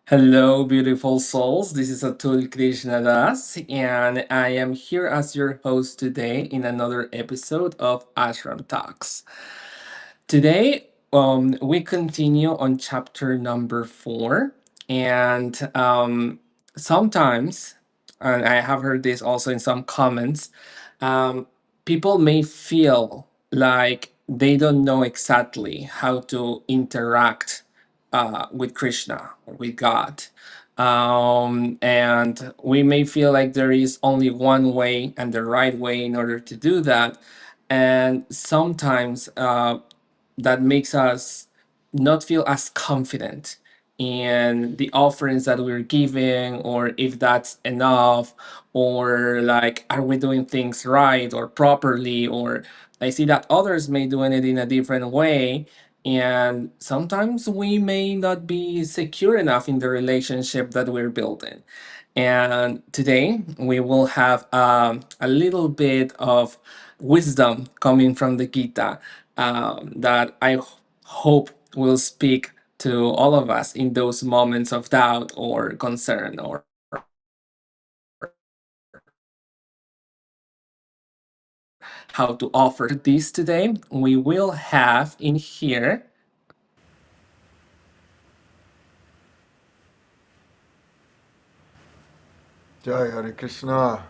Hello, beautiful souls. This is Atul Krishna Das, and I am here as your host today in another episode of Ashram Talks. Today, we continue on chapter number 4, and sometimes, and I have heard this also in some comments, um, people may feel like they don't know exactly how to interact with Krishna or with God. And we may feel like there is only one way and the right way in order to do that. And sometimes that makes us not feel as confident in the offerings that we're giving, or if that's enough, or like, are we doing things right or properly, or I see that others may doing it in a different way, and sometimes we may not be secure enough in the relationship that we're building. And today we will have a little bit of wisdom coming from the Gita that I hope will speak to all of us in those moments of doubt or concern, or how to offer this today. We will have in here Jai Hare Krishna.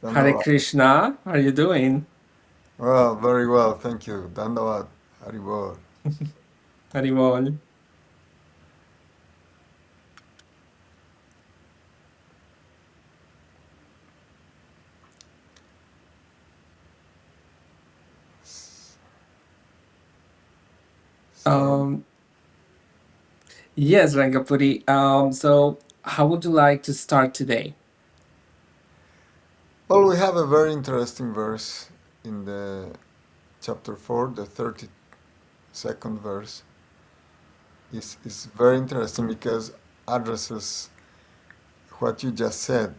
Hare Dandavad. Krishna. How are you doing? Well, very well, thank you. Dandavad. Haribol. Haribol. So, Um, yes, Rangapuri. So, how would you like to start today? well, we have a very interesting verse in the chapter 4, the 32nd verse. Is very interesting because addresses what you just said.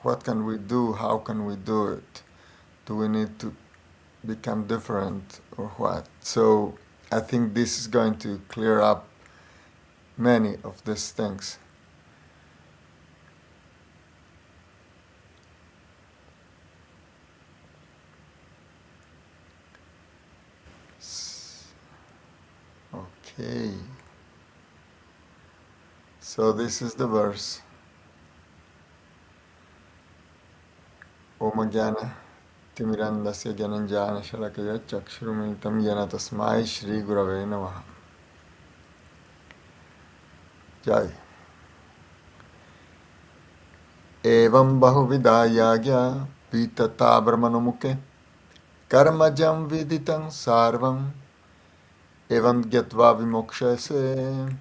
What can we do? How can we do it? Do we need to become different or what? So I think this is going to clear up many of these things. Okay, so this is the verse. Om Jnana Timirandasya Jananjana Shalakaya Chakshurumilitam Jana Tasmai Shri Gurave Namaha. Jai. Evam Bahuvida Yagya Vitata Brahmanomuke Karmajam Viditam Sarvam Evam Gyatva Vimokshase.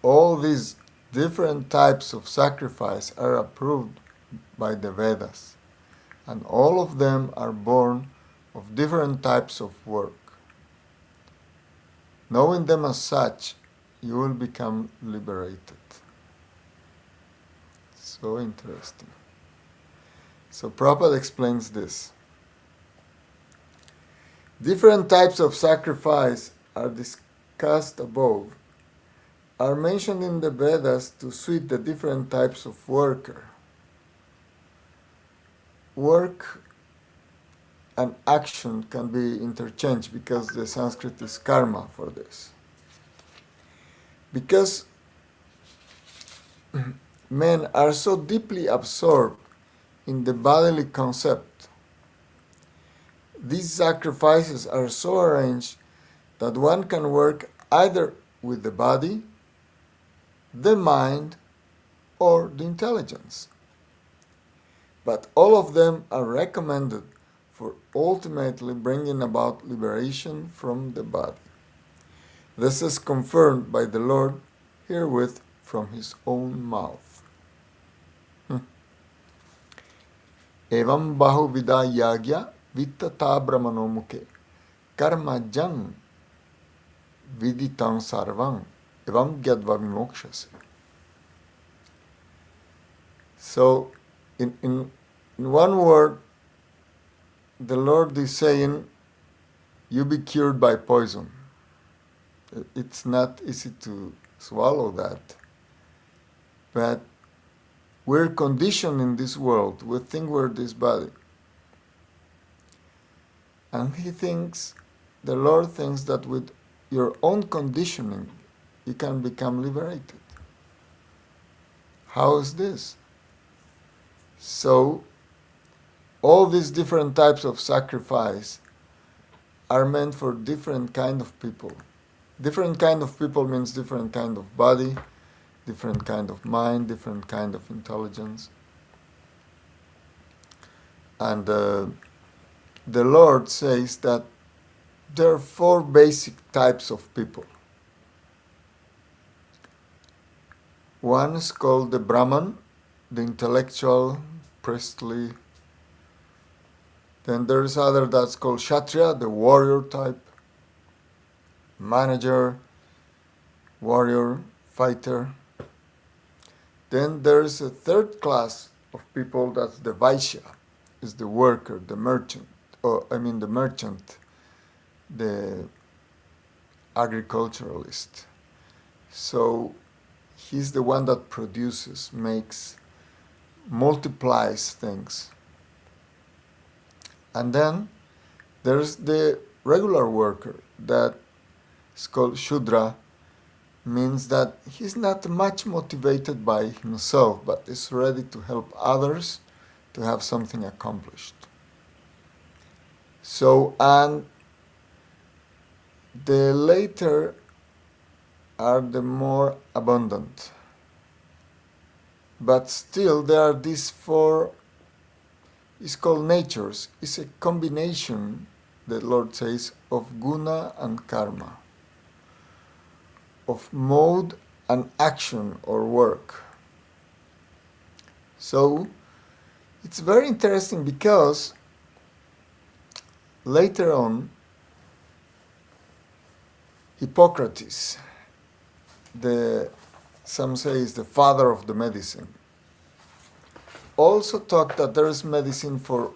All these different types of sacrifice are approved by the Vedas, and all of them are born of different types of work. Knowing them as such, you will become liberated. So interesting. So Prabhupada explains this. Different types of sacrifice are discussed above, are mentioned in the Vedas to suit the different types of worker. Work and action can be interchanged because the Sanskrit is karma for this. Because men are so deeply absorbed in the bodily concept, these sacrifices are so arranged that one can work either with the body, the mind, or the intelligence. But all of them are recommended for ultimately bringing about liberation from the body. This is confirmed by the Lord herewith from his own mouth. Evam bahuvida yagya vittata brahmanomuke karma jam viditam sarvam evam gyadva vimokshase. So, in one word, the Lord is saying, you be cured by poison. It's not easy to swallow that. But we're conditioned in this world. We think we're this body. And the Lord thinks that with your own conditioning, you can become liberated. How is this? So, all these different types of sacrifice are meant for different kind of people. Different kind of people means different kind of body, different kind of mind, different kind of intelligence. And the Lord says that there are 4 basic types of people. One is called the Brahman, the intellectual, priestly. Then there's other that's called Kshatriya, the warrior type, manager, warrior, fighter. Then there's a 3rd class of people, that's the Vaishya, is the worker, the merchant, the agriculturalist. So he's the one that produces, makes, multiplies things. And then there's the regular worker that is called Shudra, means that he's not much motivated by himself, but is ready to help others to have something accomplished. So, and the later are the more abundant. But still there are these 4, it's called natures. It's a combination, the Lord says, of guna and karma, of mode and action or work. So it's very interesting because later on, Hippocrates, some say is the father of the medicine, also talked that there is medicine for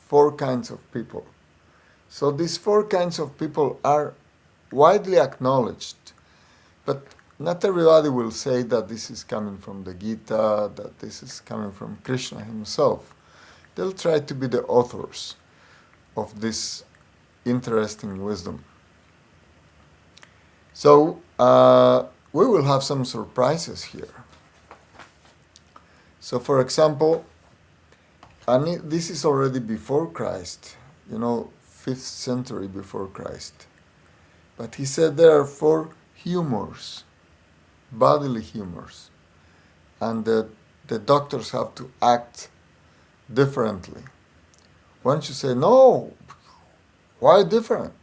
4 kinds of people. So these 4 kinds of people are widely acknowledged, but not everybody will say that this is coming from the Gita, that this is coming from Krishna himself. They'll try to be the authors of this interesting wisdom. So we will have some surprises here. So for example, and this is already before Christ, 5th century before Christ. But he said there are 4 humors, bodily humors, and the doctors have to act differently. Once you say, no, why different?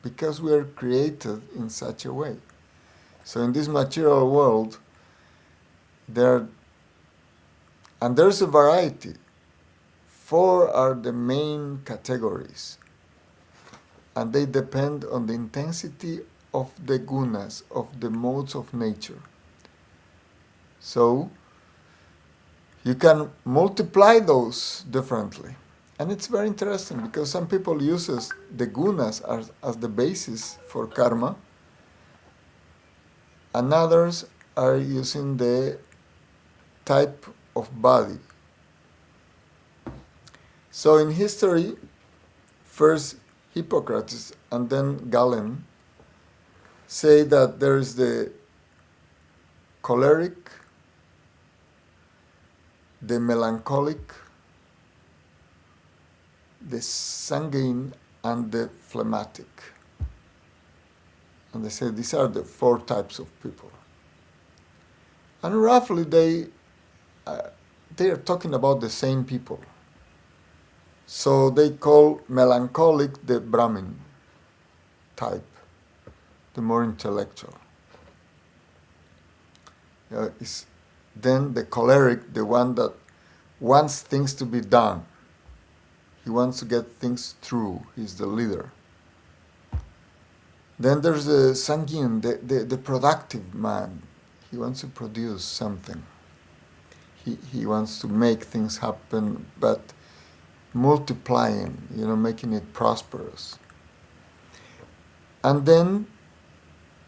Because we are created in such a way. So in this material world, there's a variety. 4 are the main categories, and they depend on the intensity of the gunas, of the modes of nature. So you can multiply those differently. And it's very interesting because some people use the gunas as the basis for karma, and others are using the type of body. So in history, first Hippocrates and then Galen say that there is the choleric, the melancholic, the sanguine, and the phlegmatic. And they say these are the 4 types of people. And roughly they are talking about the same people. So they call melancholic the Brahmin type, the more intellectual. Then the choleric, the one that wants things to be done. He wants to get things through. He's the leader. Then there's the sanguine, the productive man. He wants to produce something. He wants to make things happen, but multiplying, making it prosperous. And then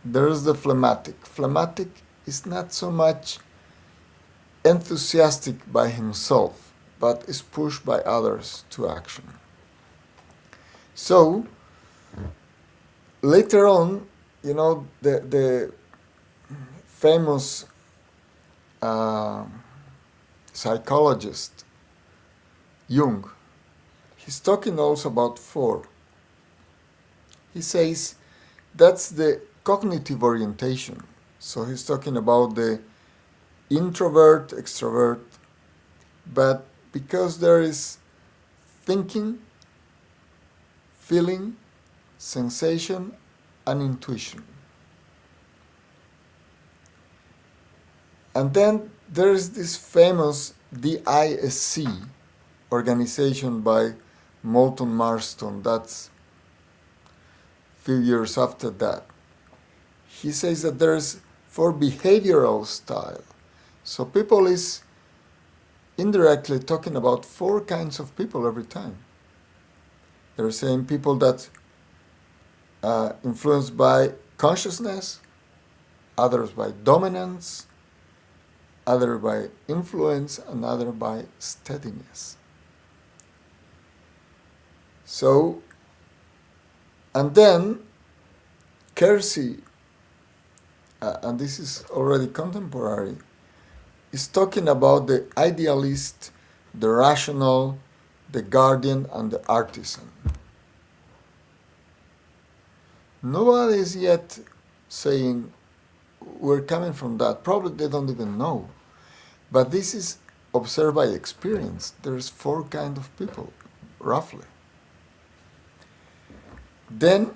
there's the phlegmatic. Phlegmatic is not so much enthusiastic by himself, but is pushed by others to action. So, later on, the famous uh, psychologist Jung, he's talking also about four. He says that's the cognitive orientation. So he's talking about the introvert, extrovert, but because there is thinking, feeling, sensation, and intuition. And then there is this famous DISC organization by Moulton Marston. That's a few years after that. He says that there's for behavioral style. So people is indirectly talking about four kinds of people every time. They're saying people that influenced by consciousness, others by dominance, other by influence, and other by steadiness. So, and then Kersey, and this is already contemporary, is talking about the idealist, the rational, the guardian, and the artisan. Nobody is yet saying we're coming from that. Probably they don't even know. But this is observed by experience. There's four kinds of people, roughly. Then,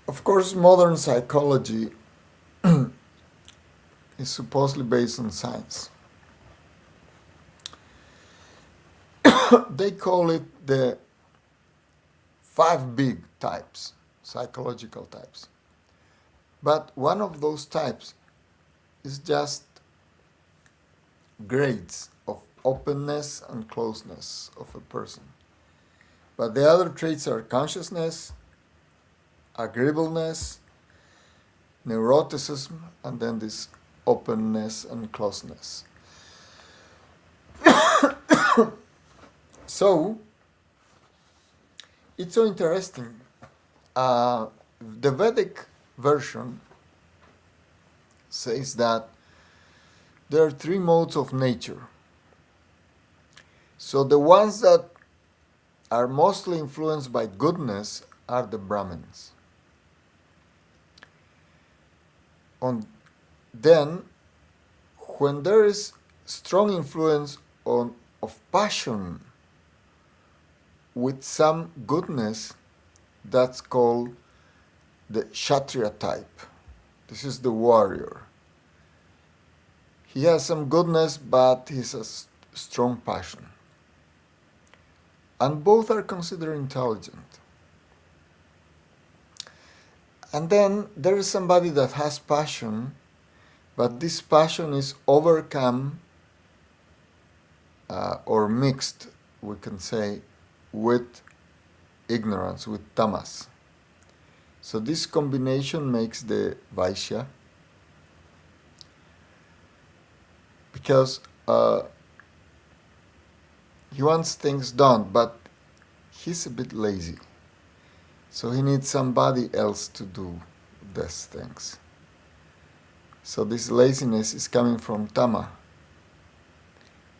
of course, modern psychology is supposedly based on science. They call it the 5 big types, psychological types. But one of those types is just grades of openness and closeness of a person. But the other traits are consciousness, agreeableness, neuroticism, and then this openness and closeness. So, it's so interesting. The Vedic version says that there are 3 modes of nature. So the ones that are mostly influenced by goodness are the Brahmins. Then, when there is strong influence of passion with some goodness, that's called the Kshatriya type. This is the warrior. He has some goodness, but he has a strong passion. And both are considered intelligent. And then there is somebody that has passion, but this passion is overcome or mixed, we can say, with ignorance, with tamas. So this combination makes the Vaishya, because he wants things done, but he's a bit lazy. So he needs somebody else to do these things. So this laziness is coming from Tama.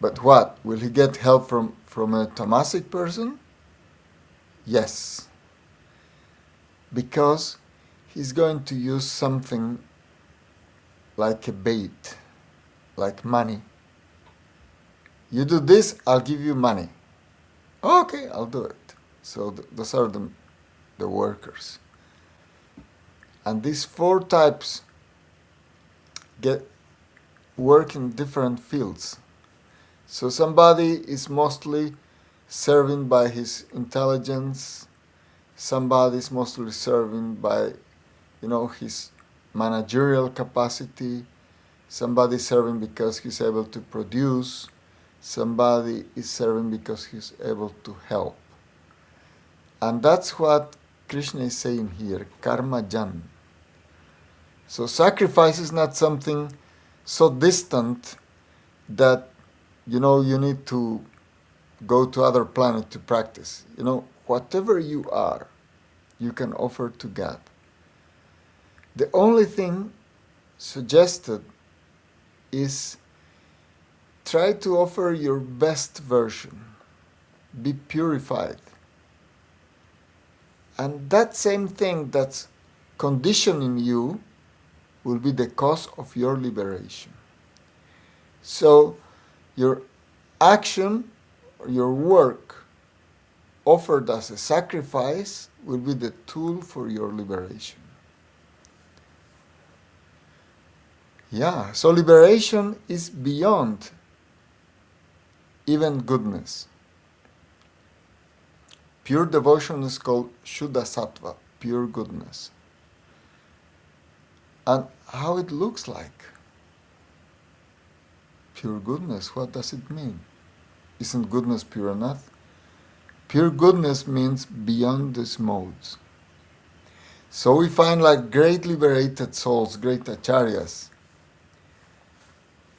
But what? Will he get help from a tamasic person? Yes. Because he's going to use something like a bait, like money. You do this, I'll give you money. Okay, I'll do it. So those are the workers. And these 4 types work in different fields. So somebody is mostly serving by his intelligence. Somebody is mostly serving by, his managerial capacity. Somebody is serving because he's able to produce. Somebody is serving because he's able to help. And that's what Krishna is saying here, karma jan. So sacrifice is not something so distant that you need to go to other planet to practice. Whatever you are, you can offer to God. The only thing suggested is try to offer your best version. Be purified. And that same thing that's conditioning you will be the cause of your liberation. So your action or your work offered as a sacrifice will be the tool for your liberation. Yeah, so liberation is beyond even goodness. Pure devotion is called Shuddha Sattva, pure goodness. And how it looks like. Pure goodness, what does it mean? Isn't goodness pure enough? Pure goodness means beyond these modes. So we find like great liberated souls, great acharyas,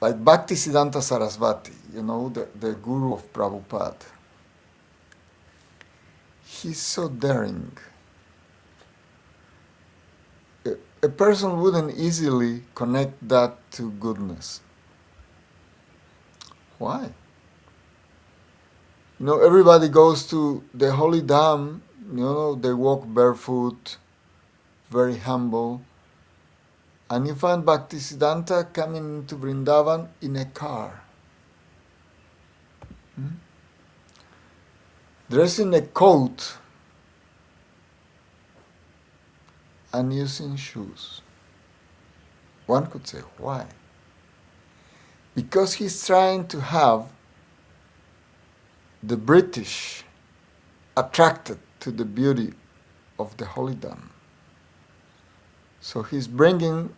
like Bhaktisiddhanta Sarasvati, the guru of Prabhupada. He's so daring. A person wouldn't easily connect that to goodness. Why? Everybody goes to the holy dam, they walk barefoot, very humble. And you find Bhaktisiddhanta coming into Vrindavan in a car. Dressed in a coat and using shoes. One could say, why? Because he's trying to have the British attracted to the beauty of the holy dam. So he's bringing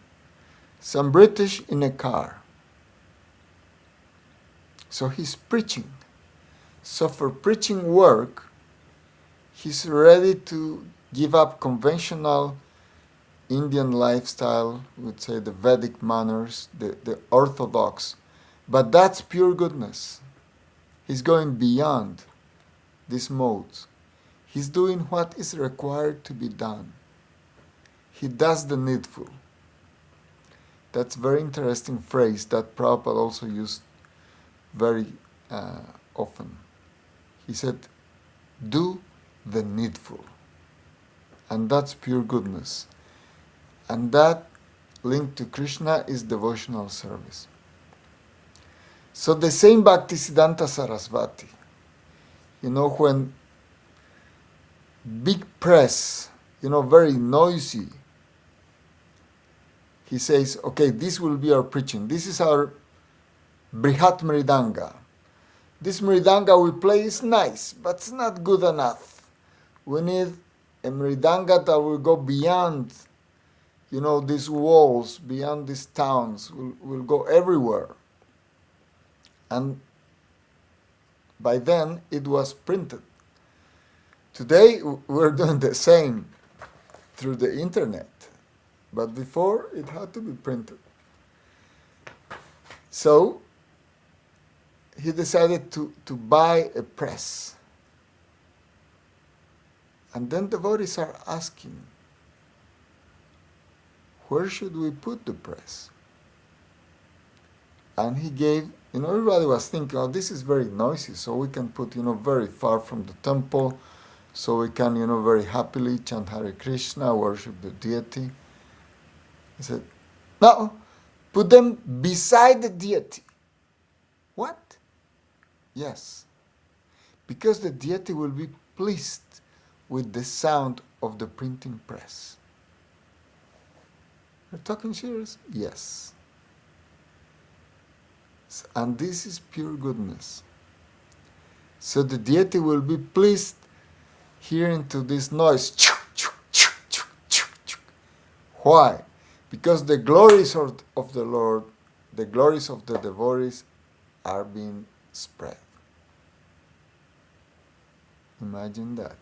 some British in a car. So he's preaching. So for preaching work, he's ready to give up conventional Indian lifestyle, we would say the Vedic manners, the orthodox. But that's pure goodness. He's going beyond these modes. He's doing what is required to be done. He does the needful. That's a very interesting phrase that Prabhupada also used very often. He said, do the needful. And that's pure goodness. And that link to Krishna is devotional service. So the same Bhaktisiddhanta Sarasvati, when big press, very noisy, he says, okay, this will be our preaching. This is our Brihat Mridanga. This Mridanga we play is nice, but it's not good enough. We need a Mridanga that will go beyond, these walls, beyond these towns, will go everywhere. And by then it was printed. Today we're doing the same through the internet, but before it had to be printed. So he decided to buy a press. And then devotees are asking, where should we put the press? And he gave, everybody was thinking, oh, this is very noisy, so we can put, very far from the temple, so we can, very happily chant Hare Krishna, worship the deity. He said, no, put them beside the deity. What? Yes, because the deity will be pleased with the sound of the printing press. You're talking serious? Yes. And this is pure goodness. So the deity will be pleased hearing to this noise. Why? Because the glories of the Lord, the glories of the devotees are being spread. Imagine that.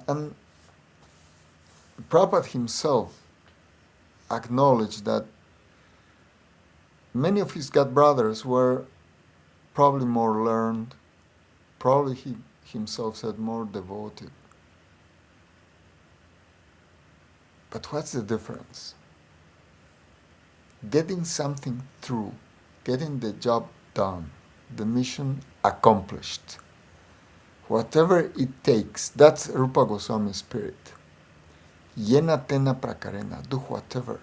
And Prabhupada himself acknowledged that Many of his god brothers were probably more learned, probably he himself said more devoted. But what's the difference? Getting something through, getting the job done, the mission accomplished. Whatever it takes, that's Rupa Goswami's spirit. Yena tena prakarena, do whatever.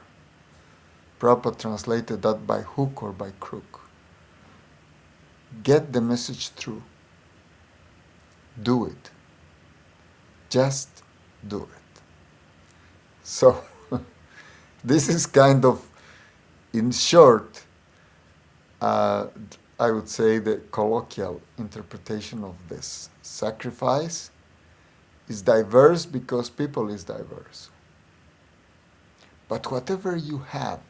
Prabhupada translated that by hook or by crook. Get the message through. Do it. Just do it. So, this is kind of, in short, I would say the colloquial interpretation of this. Sacrifice is diverse because people is diverse. But whatever you have,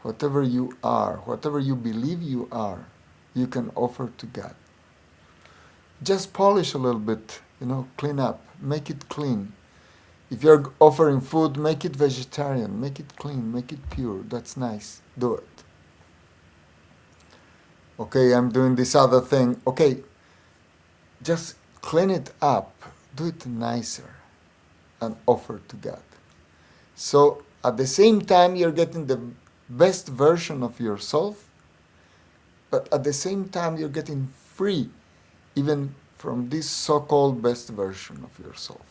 whatever you are, whatever you believe you are, you can offer to God. Just polish a little bit, clean up, make it clean. If you're offering food, make it vegetarian, make it clean, make it pure. That's nice. Do it. Okay, I'm doing this other thing. Okay, just clean it up, do it nicer, and offer to God. So at the same time, you're getting the best version of yourself, but at the same time, you're getting free even from this so-called best version of yourself.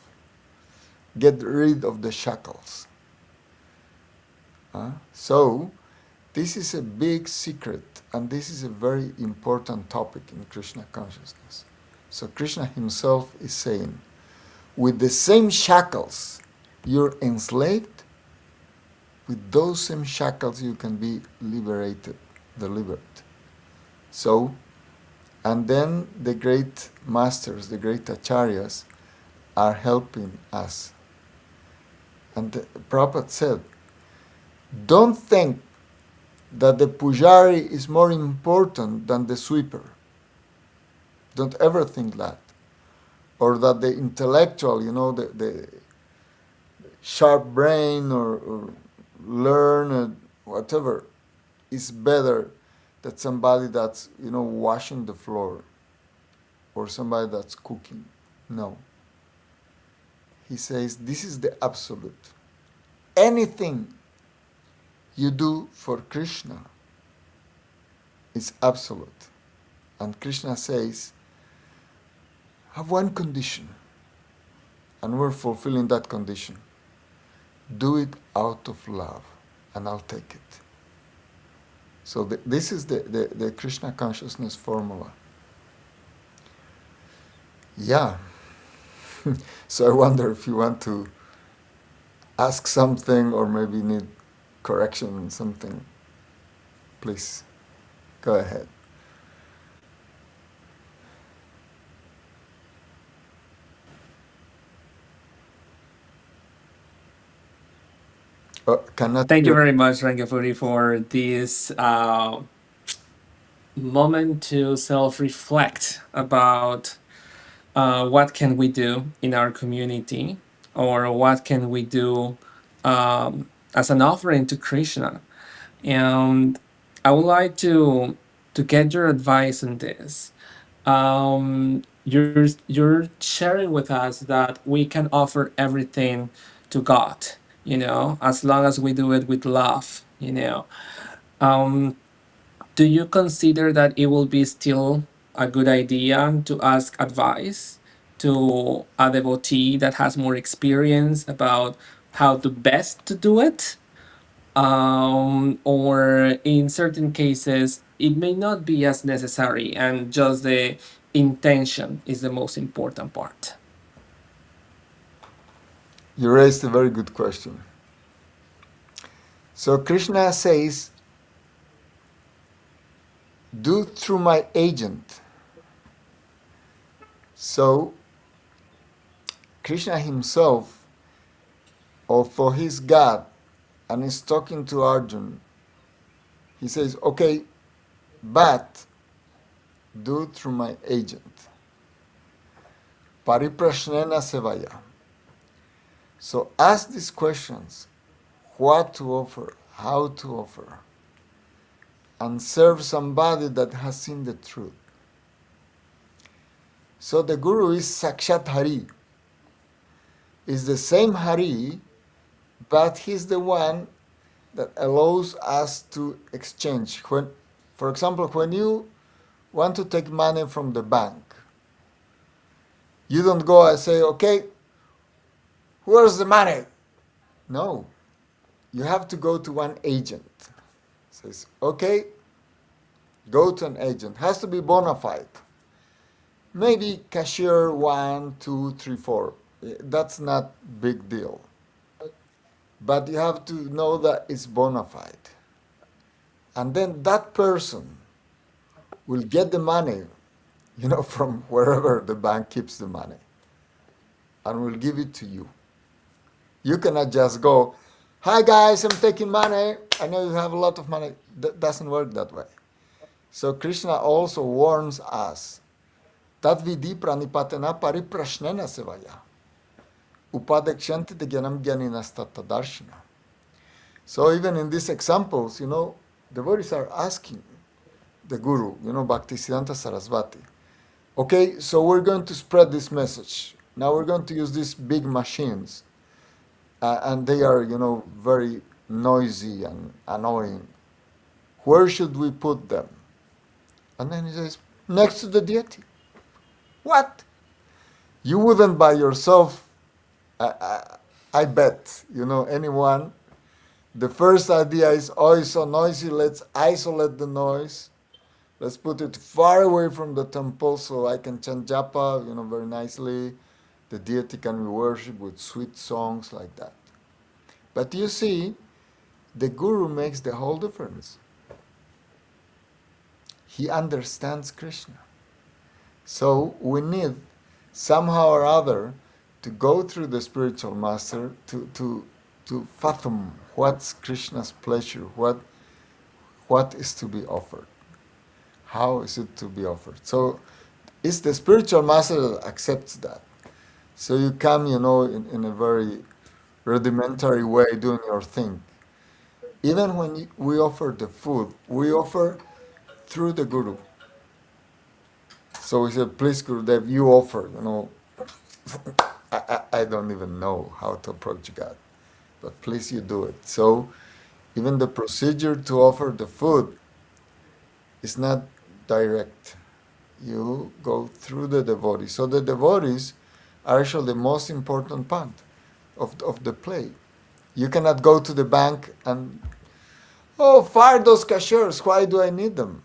Get rid of the shackles. So this is a big secret, and this is a very important topic in Krishna consciousness. So Krishna himself is saying, with the same shackles you're enslaved, with those same shackles you can be liberated, delivered. So, and then the great masters, the great acharyas, are helping us. And the Prabhupada said, don't think that the pujari is more important than the sweeper. Don't ever think that. Or that the intellectual, the sharp brain or learned, whatever, is better than somebody that's, washing the floor or somebody that's cooking. No. He says, this is the absolute. Anything you do for Krishna is absolute. And Krishna says, have one condition, and we're fulfilling that condition. Do it out of love, and I'll take it. So this is the Krishna consciousness formula. Yeah. So I wonder if you want to ask something or maybe need correction on something. Please, go ahead. Cannot Thank you hear. very much, Rangapuri, for this moment to self-reflect about what can we do in our community, or what can we do as an offering to Krishna. And I would like to get your advice on this. You're sharing with us that we can offer everything to God, as long as we do it with love. Um, do you consider that it will be still a good idea to ask advice to a devotee that has more experience about how to best to do it? Or in certain cases, it may not be as necessary, and just the intention is the most important part. You raised a very good question. So Krishna says, do through my agent. So Krishna himself, although he's God and is talking to Arjuna, he says, okay, but do through my agent. Pariprashnena sevaya. So ask these questions: what to offer, how to offer, and serve somebody that has seen the truth. So the Guru is Sakshat Hari, is the same Hari, but he's the one that allows us to exchange. When, for example, when you want to take money from the bank, you don't go and say, okay, where's the money? No, you have to go to one agent. Says, okay, go to an agent. Has to be bona fide. Maybe cashier one, two, three, four. That's not big deal. But you have to know that it's bona fide. And then that person will get the money, from wherever the bank keeps the money and will give it to you. You cannot just go, hi guys, I'm taking money. I know you have a lot of money. That doesn't work that way. So Krishna also warns us, Tat vidhi pranipatena pariprashnena sevaya. Upadekshanti jnanam jnaninastatta darshana. So even in these examples, devotees are asking the Guru, Bhaktisiddhanta Sarasvati, okay, so we're going to spread this message. Now we're going to use these big machines, and they are, very noisy and annoying. Where should we put them? And then he says, next to the deity. What? You wouldn't by yourself, I bet, anyone. The first idea is, oh, it's so noisy, let's isolate the noise. Let's put it far away from the temple so I can chant japa, very nicely. The deity can be worshipped with sweet songs like that. But you see, the Guru makes the whole difference. He understands Krishna. So we need somehow or other to go through the spiritual master to fathom what's Krishna's pleasure, what is to be offered, how is it to be offered. So it's the spiritual master that accepts that. So you come, in a very rudimentary way doing your thing. Even when we offer the food, we offer through the Guru. So we said, please Gurudev, you offer, I don't even know how to approach God, but please you do it. So even the procedure to offer the food is not direct. You go through the devotees. So the devotees are actually the most important part of the play. You cannot go to the bank and, oh, fire those cashiers. Why do I need them?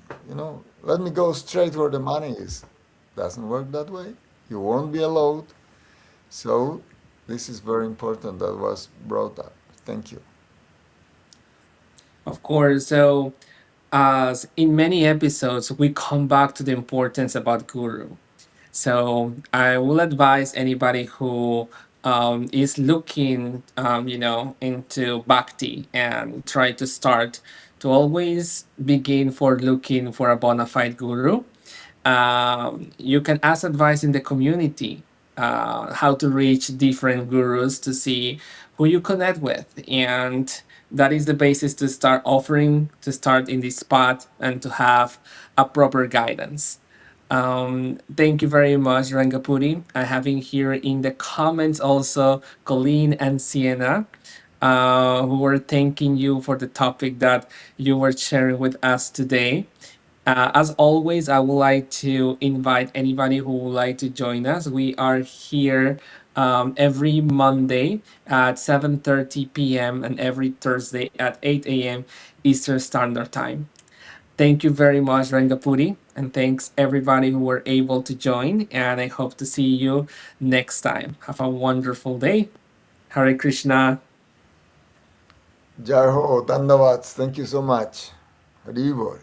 Let me go straight where the money is. Doesn't work that way. You won't be allowed. So this is very important that was brought up. Thank you. Of course. So, as in many episodes, we come back to the importance about guru. So I will advise anybody who is looking, into bhakti and try to start to always begin for looking for a bona fide guru. You can ask advice in the community, how to reach different gurus to see who you connect with. And that is the basis to start offering, to start in this spot, and to have a proper guidance. Thank you very much, Rangapuri. I have in here in the comments also Colleen and Sienna, who were thanking you for the topic that you were sharing with us today. As always, I would like to invite anybody who would like to join us. We are here every Monday at 7:30 p.m. and every Thursday at 8 a.m. Eastern Standard Time. Thank you very much, Rangapuri, and thanks everybody who were able to join. And I hope to see you next time. Have a wonderful day. Hare Krishna. Jai Ho, Dandavats. Thank you so much. Haribol.